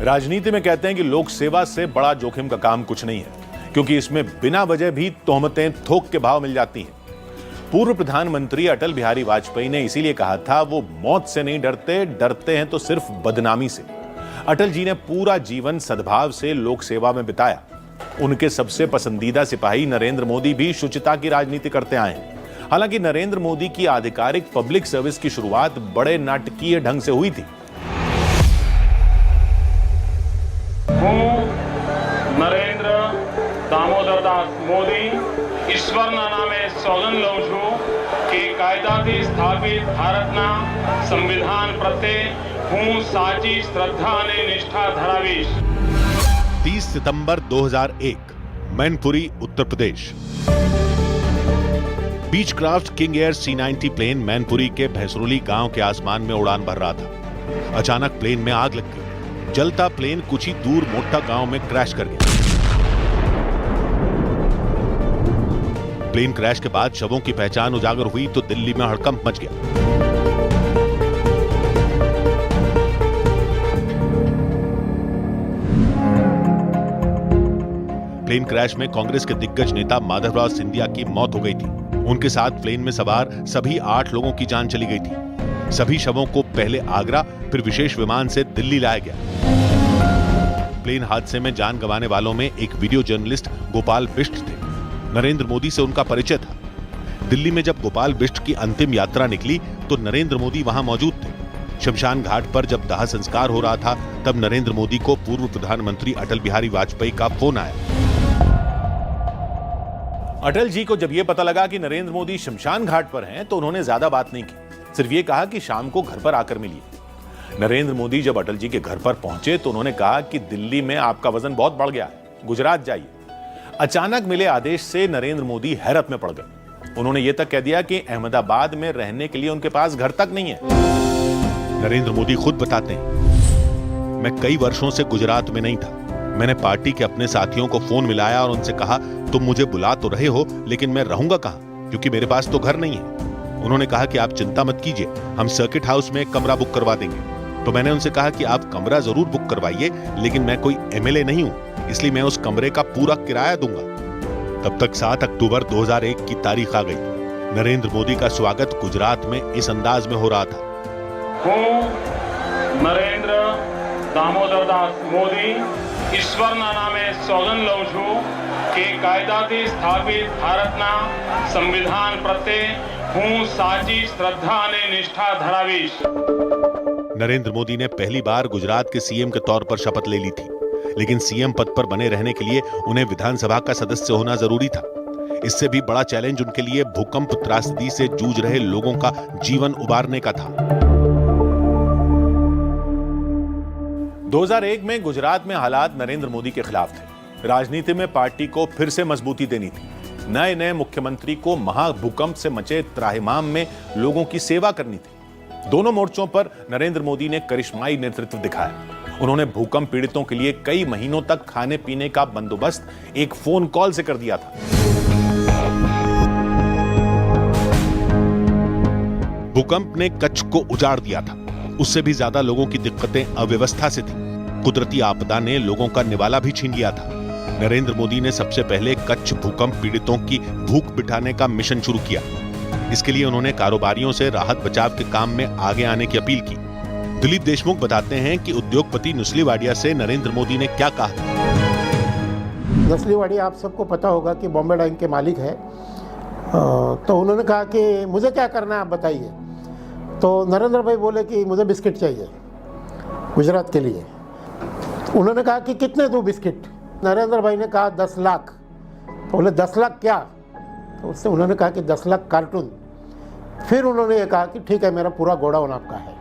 राजनीति में कहते हैं कि लोक सेवा से बड़ा जोखिम का काम कुछ नहीं है, क्योंकि इसमें बिना वजह भी तोहमतें थोक के भाव मिल जाती हैं। पूर्व प्रधानमंत्री अटल बिहारी वाजपेयी ने इसीलिए कहा था, वो मौत से नहीं डरते, डरते हैं तो सिर्फ बदनामी से। अटल जी ने पूरा जीवन सद्भाव से लोक सेवा में बिताया। उनके सबसे पसंदीदा सिपाही नरेंद्र मोदी भी शुचिता की राजनीति करते आए हैं। हालांकि नरेंद्र मोदी की आधिकारिक पब्लिक सर्विस की शुरुआत बड़े नाटकीय ढंग से हुई थी। नरेंद्र दामोदर दास मोदी ईश्वરના નામે સોગંદ લઉં છું કે કાયદાથી સ્થાપિત ભારતના સંવિધાન પ્રત્યે હું સાચી શ્રદ્ધા અને નિષ્ઠા ધરાવીશ। 30 सितंबर 2001, Mainpuri, Uttar Pradesh. Beechcraft King Air C-90 plane Mainpuri के भैंसरोली गांव के आसमान में उड़ान भर रहा था। अचानक प्लेन में आग लग गई। जलता प्लेन कुछ ही दूर मोटा गांव में क्रैश कर गया। प्लेन क्रैश के बाद शवों की पहचान उजागर हुई तो दिल्ली में हड़कंप मच गया। प्लेन क्रैश में कांग्रेस के दिग्गज नेता माधवराव सिंधिया की मौत हो गई थी। उनके साथ प्लेन में सवार सभी 8 लोगों की जान चली गई थी। सभी शवों को पहले आगरा फिर विशेष विमान से दिल्ली लाया गया। प्लेन हादसे में जान गंवाने वालों में एक वीडियो जर्नलिस्ट गोपाल बिष्ट थे। नरेंद्र मोदी से उनका परिचय था। दिल्ली में जब गोपाल बिष्ट की अंतिम यात्रा निकली तो नरेंद्र मोदी वहां मौजूद थे। शमशान घाट पर जब दाह संस्कार हो रहा था तब नरेंद्र मोदी को पूर्व प्रधानमंत्री अटल बिहारी वाजपेयी का फोन आया। अटल जी को जब यह पता लगा कि नरेंद्र मोदी शमशान घाट पर हैं तो उन्होंने ज्यादा बात नहीं की, सिर्फ ये कहा कि शाम को घर पर आकर मिलिए। नरेंद्र मोदी जब अटल जी के घर पर पहुंचे तो उन्होंने कहा कि दिल्ली में आपका वजन बहुत बढ़ गया है, गुजरात जाइए। अचानक मिले आदेश से नरेंद्र मोदी हैरत में पड़ गए। उन्होंने यह तक कह दिया कि अहमदाबाद में रहने के लिए उनके पास घर तक नहीं है। नरेंद्र मोदी खुद बताते हैं, मैं कई वर्षों से गुजरात में नहीं था। मैंने पार्टी के अपने साथियों को फोन मिलाया और उनसे कहा, तुम मुझे बुला तो रहे हो लेकिन मैं रहूंगा कहां, क्योंकि मेरे पास तो घर नहीं है। उन्होंने कहा कि आप चिंता मत कीजिए, हम सर्किट हाउस में एक कमरा बुक करवा देंगे। तो मैंने उनसे कहा कि आप कमरा जरूर बुक करवाइए, लेकिन मैं कोई एमएलए नहीं हूं, इसलिए मैं उस कमरे का पूरा किराया दूंगा। तब तक 7 अक्टूबर 2001 की तारीख आ गई। नरेंद्र मोदी का स्वागत गुजरात में इस अंदाज में हो रहा था। नरेंद्र दामोदर दास मोदी ईश्वરના નામે સોગંદ લઉં છું કે કાયદાથી સ્થાપિત ભારતના સંવિધાન પ્રત્યે હું સાચી શ્રદ્ધા અને નિષ્ઠા ધરાવીશ। नरेंद्र मोदी ने पहली बार गुजरात के सीएम के तौर पर शपथ ले ली थी, लेकिन सीएम पद पर बने रहने के लिए उन्हें विधानसभा का सदस्य होना जरूरी था। इससे भी बड़ा चैलेंज उनके लिए भूकंप त्रासदी से जूझ रहे लोगों का जीवन उबारने का था। 2001 में गुजरात में हालात नरेंद्र मोदी के खिलाफ थे। राजनीति में पार्टी को फिर से मजबूती देनी थी। नए नए मुख्यमंत्री को महाभूकंप से मचे त्राहिमाम में लोगों की सेवा करनी थी। दोनों मोर्चों पर नरेंद्र मोदी ने करिश्माई नेतृत्व दिखाया। उन्होंने भूकंप पीड़ितों के लिए कई महीनों तक खाने पीने का बंदोबस्त एक फोन कॉल से कर दिया था। भूकंप ने कच्छ को उजाड़ दिया था। उससे भी ज्यादा लोगों की दिक्कतें अव्यवस्था से थी। कुदरती आपदा ने लोगों का निवाला भी छीन लिया था। नरेंद्र मोदी ने सबसे पहले कच्छ भूकंप पीड़ितों की भूख मिटाने का मिशन शुरू किया। इसके लिए उन्होंने कारोबारियों से राहत बचाव के काम में आगे आने की अपील की। दिलीप देशमुख बताते हैं कि उद्योगपति नुस्ली वाडिया से नरेंद्र मोदी ने क्या कहा। नुस्ली वाडिया आप सबको पता होगा कि बॉम्बे डाइंग के मालिक है। तो उन्होंने कहा कि मुझे क्या करना है आप बताइए। तो नरेंद्र भाई बोले कि मुझे बिस्किट चाहिए गुजरात के लिए। उन्होंने कहा कि कितने दूं बिस्किट। नरेंद्र भाई ने कहा 10 लाख। तो बोले 10 लाख क्या? तो उससे उन्होंने कहा कि 10 लाख कार्टून। फिर उन्होंने ये कहा कि ठीक है, मेरा पूरा गोडाउन आपका है।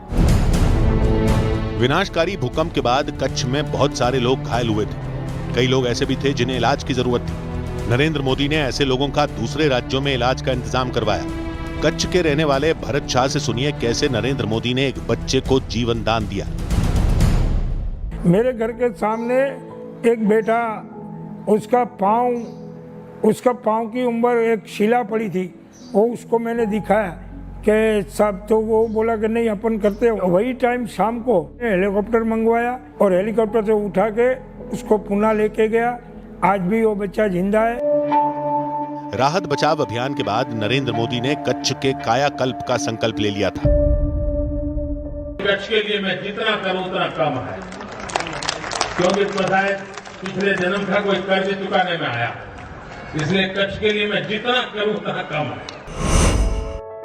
विनाशकारी भूकंप के बाद कच्छ में बहुत सारे लोग घायल हुए थे। कई लोग ऐसे भी थे जिन्हें इलाज की जरूरत थी। नरेंद्र मोदी ने ऐसे लोगों का दूसरे राज्यों में इलाज का इंतजाम करवाया। कच्छ के रहने वाले भरत शाह से सुनिए कैसे नरेंद्र मोदी ने एक बच्चे को जीवन दान दिया। मेरे घर के सामने एक बेटा, उसका पाँव की उम्र एक शिला पड़ी थी, वो उसको मैंने दिखाया कि साहब, तो वो बोला कि नहीं अपन करते हैं। वही टाइम शाम को हेलीकॉप्टर मंगवाया और हेलीकॉप्टर से उठा के उसको पुणे लेके गया। आज भी वो बच्चा जिंदा है। राहत बचाव अभियान के बाद नरेंद्र मोदी ने कच्छ के कायाकल्प का संकल्प ले लिया था। कच्छ के लिए मैं जितना करूं उतना कम है, क्योंकि पता है पिछले जन्म का कोई कर्ज चुकाने में आया, इसलिए कच्छ के लिए मैं जितना करूं उतना कम है।